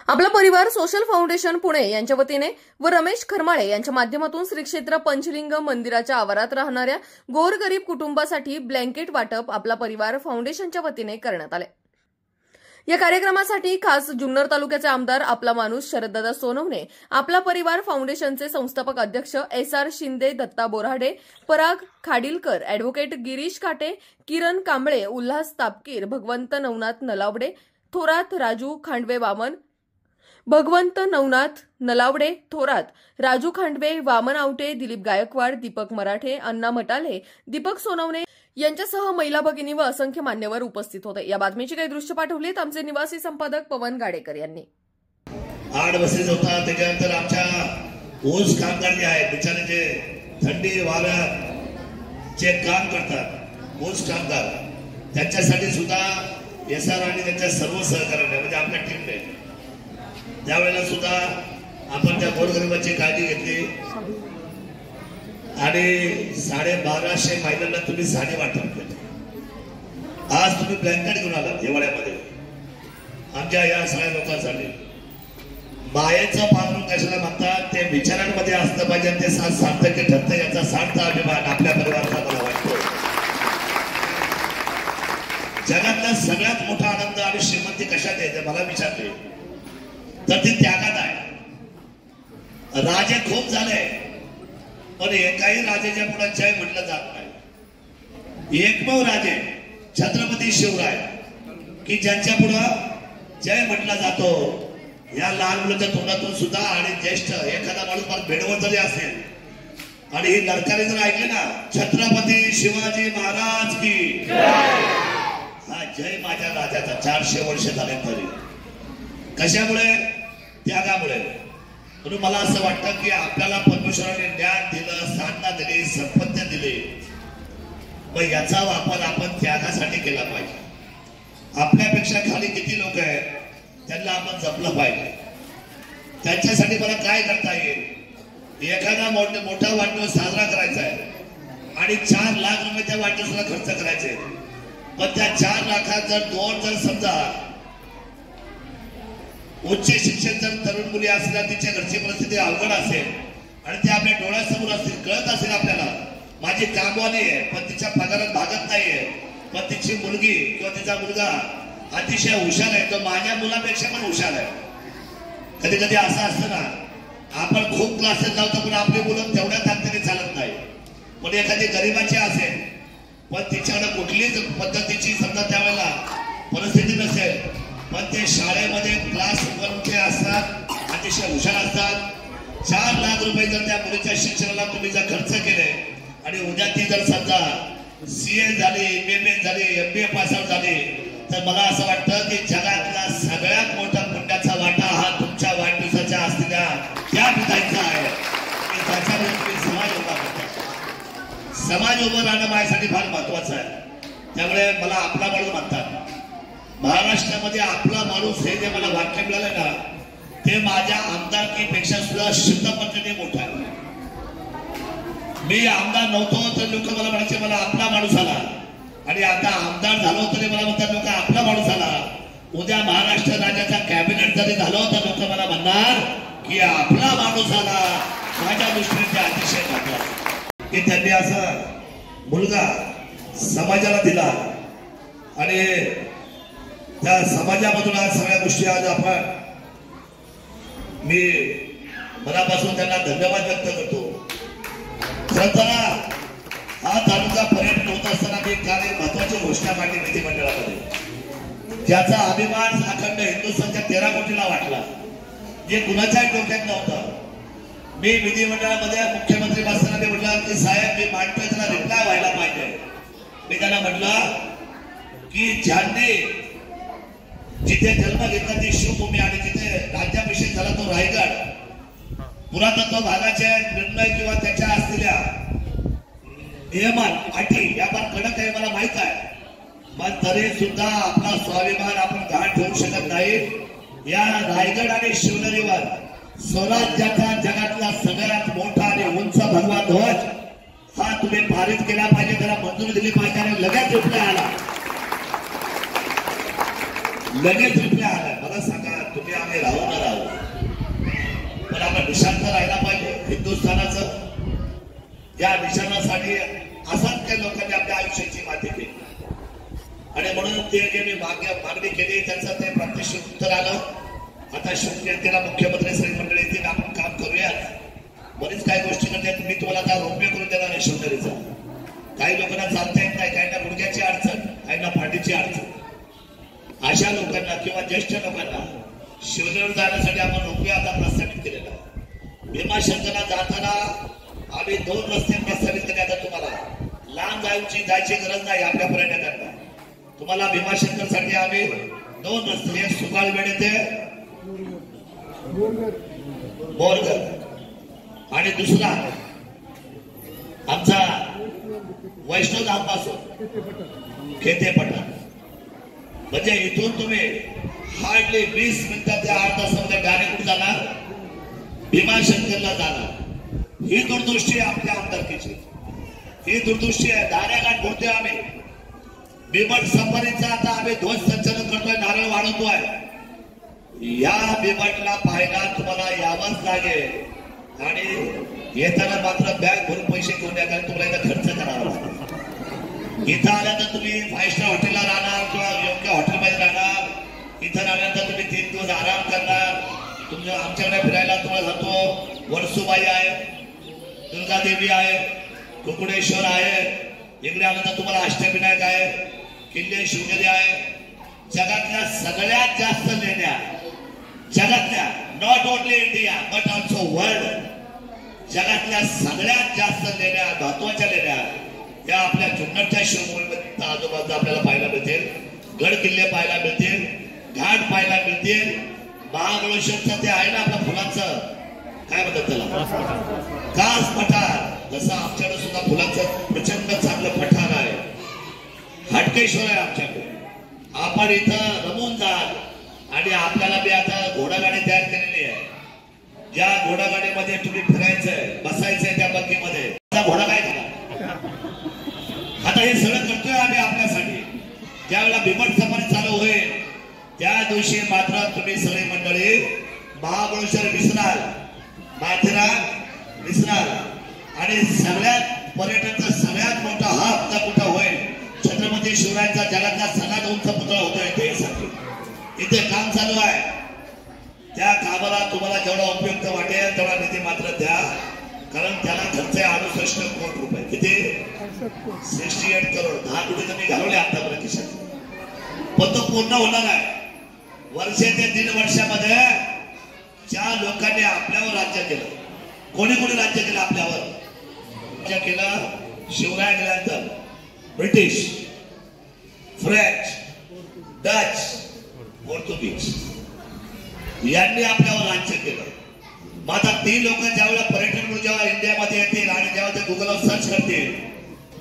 आपला परिवार social foundation Pune यांच्या वतीने व रमेश खरमाळे यांच्या माध्यमातून श्री क्षेत्र पंचलिंग मंदिराच्या आवारात राहणाऱ्या गोरगरीब कुटुंबासाठी ब्लँकेट वाटप आपला परिवार फाउंडेशनच्या वतीने करण्यात आले। या कार्यक्रमासाठी खास जुन्नर तालुक्याचे आमदार आपला माणूस शरददादा सोनवणे, आपला परिवार फाउंडेशनचे संस्थापक अध्यक्ष एस.आर. शिंदे, दत्ता बोराडे, पराग खाडीलकर, ॲडव्होकेट गिरीश काटे, किरण कांबळे, उल्हास तापकीर, भगवंत नवनाथ नलावडे, थोरात राजू खांडवे वामन, भगवंत नवनाथ नलावडे थोरात, राजू खांडवे, वामन आवटे, दिलीप गायकवाड, दीपक मराठे, अण्णा मटाले, दीपक सोनवणे यांच्यासह महिला भगिनी व असंख्य मान्यवर उपस्थित होते। या बातमीची काही दृश्य पाठवलीत आमचे निवासी संपादक पवन गाडेकर यांनी। 8 बसेस होता, त्याच्यानंतर आमच्या ऊस कामगार जे आहेत बिचारे जे थंडी वाऱ्यात जे काम करतात ऊस कामगार, त्यांच्यासाठी सुद्धा एसआर आणि त्यांच्या सर्व सहकार्याने म्हणजे आपल्या टीमने त्यावेळेला सुद्धा आपण त्या गोरगरिबाची काळजी घेतली आणि 1250 महिलांना तुम्ही साडी वाटप केली। आज तुम्ही ब्लँकेट घेऊन आलात हिवाळ्यामध्ये आमच्या या सगळ्या लोकांसाठी। मायेचं पालन कशाला म्हणतात ते विचारांमध्ये असलं पाहिजे, ते सार्थक ठरतं याचा सार्थ अभिमान आपल्या परिवाराचा मला वाटतो। जगातला सगळ्यात मोठा आनंद आणि श्रीमंती कशात येते मला विचारते तर ती त्यागात आहे। राजे खूप झाले पण एकाही राजाच्या पुढे जय म्हटलं जात नाही। एकमेव राजे छत्रपती शिवराय की ज्यांच्या पुढे जय म्हटला जातो। या लहान मुलाच्या तोंडातून सुद्धा आणि ज्येष्ठ एखादा माणूस फार बेडवर जरी असेल आणि ही लडकारी जर ऐकली ना, छत्रपती शिवाजी महाराज की हा जय माझ्या राजाचा 400 वर्ष झाले तरी कशामुळे? त्यागामुळे। म्हणून मला असं वाटतं की आपल्याला परमेश्वराने ज्ञान दिलं, साधना दिली, संपत्ती दिली, मग याचा वापर आपण त्यागासाठी केला पाहिजे। आपल्यापेक्षा खाली किती लोक आहेत त्यांना आपण जपलं पाहिजे। त्यांच्यासाठी मला काय करता येईल? एखादा मोठा वाढदिवस साजरा करायचा आहे आणि 4 लाख रुपये त्या वाढदिवसाला खर्च करायचे, पण त्या 4 लाखात जर समजा उच्च शिक्षण जर तरुण मुली असल्या, तिच्या घरची परिस्थिती अवघड असेल आणि ते आपल्या डोळ्यासमोर असतील, कळत असेल आपल्याला माझी कामवाली आहे पण तिच्या पगारात भागत नाहीये, पण तिची मुलगी किंवा तिचा मुलगा अतिशय हुशार आहे, तो माझ्या मुलापेक्षा पण हुशार आहे। कधी कधी असं असतं ना, आपण खूप क्लासेस लावतो पण आपली मुलं तेवढ्या ताकदीने चालत नाही। पण एखादी गरिबाची असेल पण तिच्याकडे कुठलीच पद्धतीची समजा त्यावेळेला परिस्थिती नसेल, पण ते शाळेमध्ये क्लास करून असतात, अतिशय हुशार असतात। 4 लाख रुपये जर त्या मुलीच्या शिक्षणाला तुम्ही जर खर्च केले आणि उद्या ती जर समजा CA झाली, MA झाली, MBA पास आउट झाली, तर मला असं वाटतं की जगातला सगळ्यात मोठा पुण्याचा वाटा हा तुमच्या वाढदिवसाच्या असलेल्या त्या पितांचा आहे की त्याच्यामुळे तुम्ही समाज उभा करता। समाज उभं राहणं माझ्यासाठी फार महत्वाचं आहे। त्यामुळे मला आपला माणूस म्हणतात। महाराष्ट्रामध्ये आपला माणूस हे जे मला वाक्य मिळालं ना, ते माझ्या आमदारकीपेक्षा सुद्धा 100% मोठं आहे। मी आमदार नव्हतो तर लोक मला म्हणायचे मला आपला माणूस आला, आणि आता आमदार झालो तरी मला म्हणतात लोक आपला माणूस आला। उद्या महाराष्ट्र राज्याचा कॅबिनेट जरी झालो तर लोक मला म्हणणार की आपला माणूस आला। माझ्या दृष्टीने ते अतिशय महत्त्वाचं की त्यांनी असं मुलगा समाजाला दिला आणि त्या समाजामधून आज सगळ्या गोष्टी आज आपण मी मनापासून त्यांना धन्यवाद व्यक्त करतो। खरं हा तालुका पर्यटन होत असताना मी काल एक महत्वाची घोषणा काढली विधिमंडळामध्ये, ज्याचा अभिमान अखंड हिंदुस्थानच्या 13 कोटीला वाटला, जे कुणाच्याही डोक्यात नव्हतं। मी विधिमंडळामध्ये मुख्यमंत्री असताना मी म्हटलं की साहेब मी मांडतोय त्याला रिप्लाय व्हायला पाहिजे। मी त्यांना म्हटलं की ज्यांनी जिथे जन्म घेतला ती शिवभूमी आणि जिथे राज्याभिषेक झाला तो रायगड, पुरातत्व भागाचे निर्णय किंवा त्याच्या असलेल्या नियमान अटी या फार कडक आहे मला माहित आहे, पण तरी सुद्धा आपला स्वाभिमान आपण गहाण ठेवू शकत नाही। या रायगड आणि शिवनेरीवर स्वराज्याचा जगातला सगळ्यात मोठा आणि उंच भगवा ध्वज हा तुम्ही पारित केला पाहिजे, त्याला मंजुरी दिली पाहिजे आणि लगेच रिप्लाय आला। मला सांगा तुम्ही आम्ही राहू न राहू, पण आपण निशांत राहायला पाहिजे हिंदुस्थानाचं. या निशाणासाठी असंख्य लोकांनी आपल्या आयुष्याची माती केली आणि म्हणून ते जे मी मागणी केली त्याचं ते प्रत्यक्ष उत्तर आलं. आता शिवसेनेला मुख्यमंत्री सगळी मंडळी येतील, आपण काम करूयात. बरीच काही गोष्टी करतात. मी तुम्हाला आता रोपे करून देणार आहे शिवसेनेचा. काही लोकांना चालता येत नाही, काहींना गुडघ्याची अडचण, काहींना फाटीची अडचण. अशा लोकांना किंवा ज्येष्ठ लोकांना शिवसेनेवर जाण्यासाठी आपण रोपे आता प्रस्थापित केलेला आहे. भीमाशंकरला जाताना आम्ही 2 रस्ते प्रस्थापित केले. आता तुम्हाला लांब जायची गरज नाही. आपल्या पर्यटकांना तुम्हाला भीमाशंकर साठी आम्ही 2 रस्ते, एक सुगाळवेड ते बोरगर आणि दुसरा आमचा वैष्णवधाम पासून खेते पठार. म्हणजे इथून तुम्ही हार्डली 20 मिनिटात त्या 8 तासामध्ये डायरेक्ट जाणार, भीमाशंकरला जाणार. ही दूरदृष्टी आहे आपल्या आमदारकीची, ही दूरदृष्टी आहे. दाऱ्याघाट बोलतोय आम्ही, बिबट सफारीचा आता आम्ही ध्वज संचलन करतोय, नारळ वाढवतोय. या बिबटला पाहायला तुम्हाला यावंच लागेल आणि येताना मात्र बॅग भरून पैसे घेऊन या, कारण तुम्हाला इथं खर्च करावा लागेल. इथं आल्यानंतर तुम्ही 5 स्टार हॉटेलला राहणार किंवा योग्य हॉटेलमध्ये राहणार. इथं आल्यानंतर तुम्ही 3 दिवस आराम करणार. तुमच्या आमच्याकडे फिरायला तुम्हाला जातो. वर्सुबाई आहे, दुर्गादेवी आहे, कुकुडेश्वर आहे. इकडे आल्यानंतर तुम्हाला अष्टविनायक आहे, किल्ले शिवनेरी आहे. जगातल्या सगळ्यात जास्त लेण्या, जगातल्या, not only India but also world, जगातल्या सगळ्यात जास्त लेण्या, महत्वाच्या लेण्या या आपल्या जुन्नरच्या शिवभूमीमध्ये आजूबाजूला आपल्याला पाहायला मिळतील. गड किल्ले पाहायला मिळतील, घाट पाहायला मिळतील. महाबळेश्वरचं ते आहे ना आपल्या फुलांचं, काय म्हणतात त्याला, कास पठार. जसं आमच्याकडे सुद्धा फुलांचं प्रचंड चांगलं पठार आहे. हटकेश्वर आहे आमच्याकडे. आपण इथं रमून जाल आणि आपल्याला मी आता घोडागाडी तयार केलेली आहे. ज्या घोडागाडीमध्ये तुम्ही फिरायचंय, बसायचंय त्या बग्गीमध्ये. घोडा काय झाला आता हे सगळं करतोय आम्ही आपल्यासाठी. ज्यावेळेला बिबट सफारी चालू होईल त्या दिवशी मात्र तुम्ही सगळी मंडळी महाबळेश्वर विसराल, माथेरान विसराल आणि सगळ्यात पर्यटनाचा सगळ्यात मोठा हब कुठं होईल, छत्रपती शिवरायांचा जगातला सगळ्यात उंच पुतळा होतोय इथे. इथे काम चालू आहे. त्या कामाला तुम्हाला जेवढा उपयुक्त वाटेल तेवढा निधी मात्र द्या, कारण त्याला खर्च आहे 68 कोटी रुपये. किती? 68 करोड. 10 कोटी तुम्ही घालवले आतापर्यंत खिशात, पण तो पूर्ण होणार आहे. वर्ष ते 1.5 वर्षामध्ये ज्या लोकांनी आपल्यावर राज्य केलं, कोणी कोणी राज्य केलं आपल्यावर, राज्य केलं शिवराय गेल्यानंतर ब्रिटिश, फ्रेंच, डच, पोर्तुगीज यांनी आपल्यावर राज्य केलं. मग आता ती लोक ज्यावेळेला पर्यटन म्हणून जेव्हा इंडियामध्ये येतील आणि जेव्हा ते गुगलवर सर्च करतील,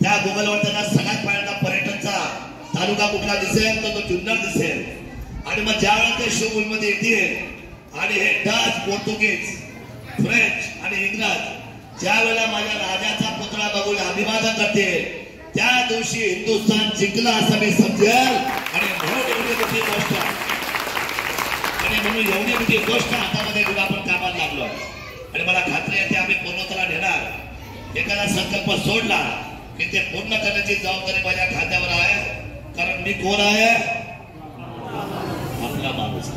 त्या गुगलवर त्यांना सगळ्यात पहिल्यांदा पर्यटनचा तालुका कुठला दिसेल तर तो जुन्नर दिसेल. आणि मग ज्यावेळेला ते शिवभूमीमध्ये येतील आणि हे डच, पोर्तुगीज, फ्रेंच आणि इंग्रज ज्या वेळेला माझ्या राजाचा पुतळा बघून अभिवादन करतील, त्या दिवशी हिंदुस्थान जिंकला असं मी समजेल. आणि म्हणून एवढी मोठी गोष्ट, आणि म्हणून एवढी मोठी गोष्ट हातामध्ये घेऊन आपण कामाला लागलो. आणि मला खात्री आहे ते आम्ही पूर्णत्वाला नेणार. एखादा संकल्प सोडला की ते पूर्ण करण्याची जबाबदारी माझ्या खात्यावर आहे. कारण मी कोण आहे? आपला माणूस.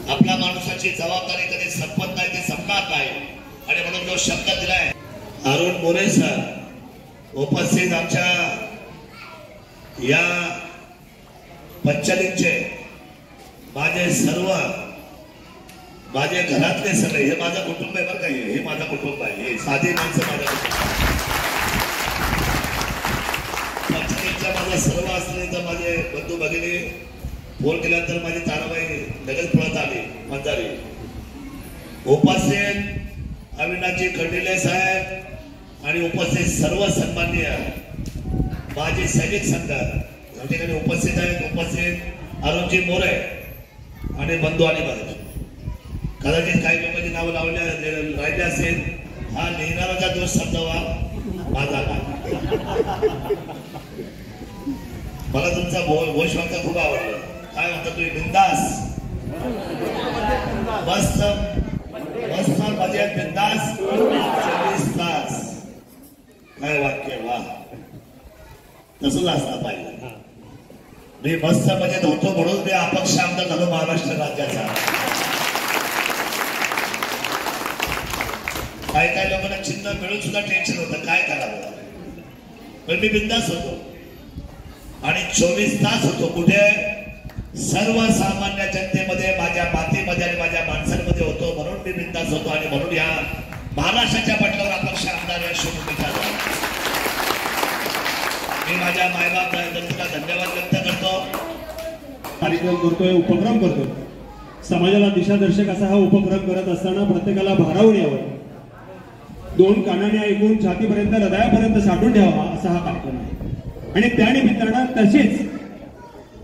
आपल्या माणसाची जबाबदारी कधी संपत नाही, ती संपणार नाही. आणि म्हणून जो शब्द दिलाय अरुण मोरे सर उपस्थित आमच्या या पंचलिंगचे माझे सर्व, माझे घरातले सगळे, हे माझं कुटुंब आहे बरं का, हे माझं कुटुंब आहे. हे साधी माणसं माझं कुटुंब. पंचलिंगच्या माझ्या सर्व असले तर माझे बंधू भगिनी फोन केल्यानंतर माझी ताराबाई लगेच पळत आली मंजारी. उपस्थित अविनाशजी खंडिले साहेब आणि उपस्थित सर्व सन्माननीय माजी सैनिक संघ या ठिकाणी उपस्थित आहेत. उपस्थित अरुणजी मोरे आणि बंधू आणि बंधू. कदाचित काही लोकांची नावं राहिले असेल. हा लिहिणारा दोष समजावा माझा नाही. मला तुमचा घोषवाक्य खूप आवडलं. काय म्हणता तुम्ही? बिंदास मस्त मस्त मजेत बिंदास 24 तास. काय वाक्य वा, तसंच असलं पाहिजे. मी मस्त मजेत होतो म्हणून मी अपक्ष आमदार झालो महाराष्ट्र राज्याचा. काही काही लोकांना चिन्ह मिळून सुद्धा टेन्शन होतं, काय करावं. पण मी बिंदास होतो आणि 24 तास होतो. कुठे? सर्वसामान्य जनतेमध्ये, माझ्या मातीमध्ये आणि माझ्या माणसांमध्ये होतो. म्हणून मी बिंदास होतो आणि म्हणून या महाराष्ट्राच्या पटलावर अपक्ष आमदार या शिवभूमीचा मी माझ्या मायबाप तुला धन्यवाद व्यक्त करतो. कार्यक्रम करतोय, उपक्रम करतोय. समाजाला दिशादर्शक असा हा उपक्रम करत असताना प्रत्येकाला भारावून यावं, 2 कानाने ऐकून छातीपर्यंत हृदयापर्यंत साठून ठेवावा असा हा कार्यक्रम आहे. आणि त्यानिमित्तानं तशीच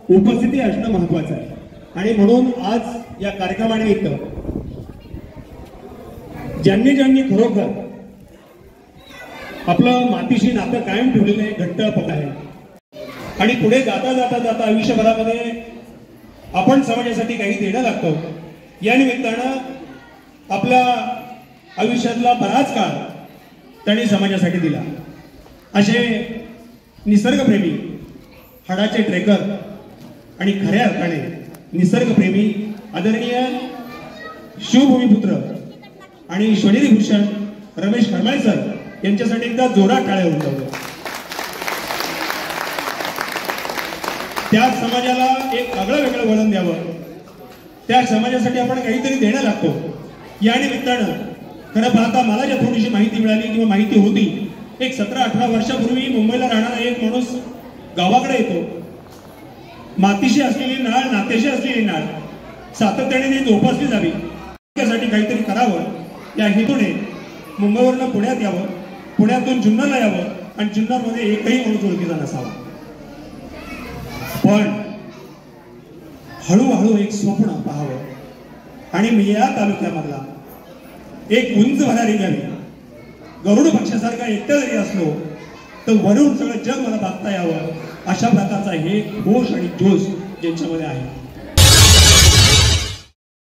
उपस्थिती असणं महत्वाचं आहे. आणि म्हणून आज या कार्यक्रमानिमित्त ज्यांनी ज्यांनी खरोखर आपलं मातीशी नातं कायम ठेवलेलं आहे, घट्ट पक्क आहे आणि पुढे जाता जाता जाता आयुष्यभरामध्ये आपण समाजासाठी काही देणं लागतो. या निमित्तानं आपल्या आयुष्यातला बराच काळ त्यांनी समाजासाठी दिला. असे निसर्गप्रेमी, हाडाचे ट्रेकर आणि खऱ्या अर्थाने निसर्गप्रेमी आदरणीय शिवभूमीपुत्र आणि स्वनेरी भूषण रमेश खरमाळे सर यांच्यासाठी एकदा जोरात टाळ्या उठवल्या. त्या समाजाला एक आगळं वेगळं वळण द्यावं, त्या समाजासाठी आपण काहीतरी देणं लागतो. या निमित्तानं खरं पाहता मला ज्या थोडीशी माहिती मिळाली किंवा माहिती होती, एक 17-18 वर्षापूर्वी मुंबईला राहणारा एक माणूस गावाकडे येतो. मातीशी असलेली नाळ, नात्याशी असलेली नाळ सातत्याने जोपासली जावी, त्यासाठी काहीतरी करावं या हेतूने मुंबईवरनं पुण्यात यावं, पुण्यातून जुन्नरला यावं आणि जुन्नरमध्ये एकही माणूस ओळखीचा नसावा. पण हळूहळू एक स्वप्न पाहावं आणि मी या तालुक्यामधला एक उंच भरारी घ्यावी. गरुड पक्षासारखा एकटा जरी असलो तर वरून सगळं जग मला बघता यावं, अशा प्रकारचा हे होश आणि जोश ज्यांच्यामध्ये आहे.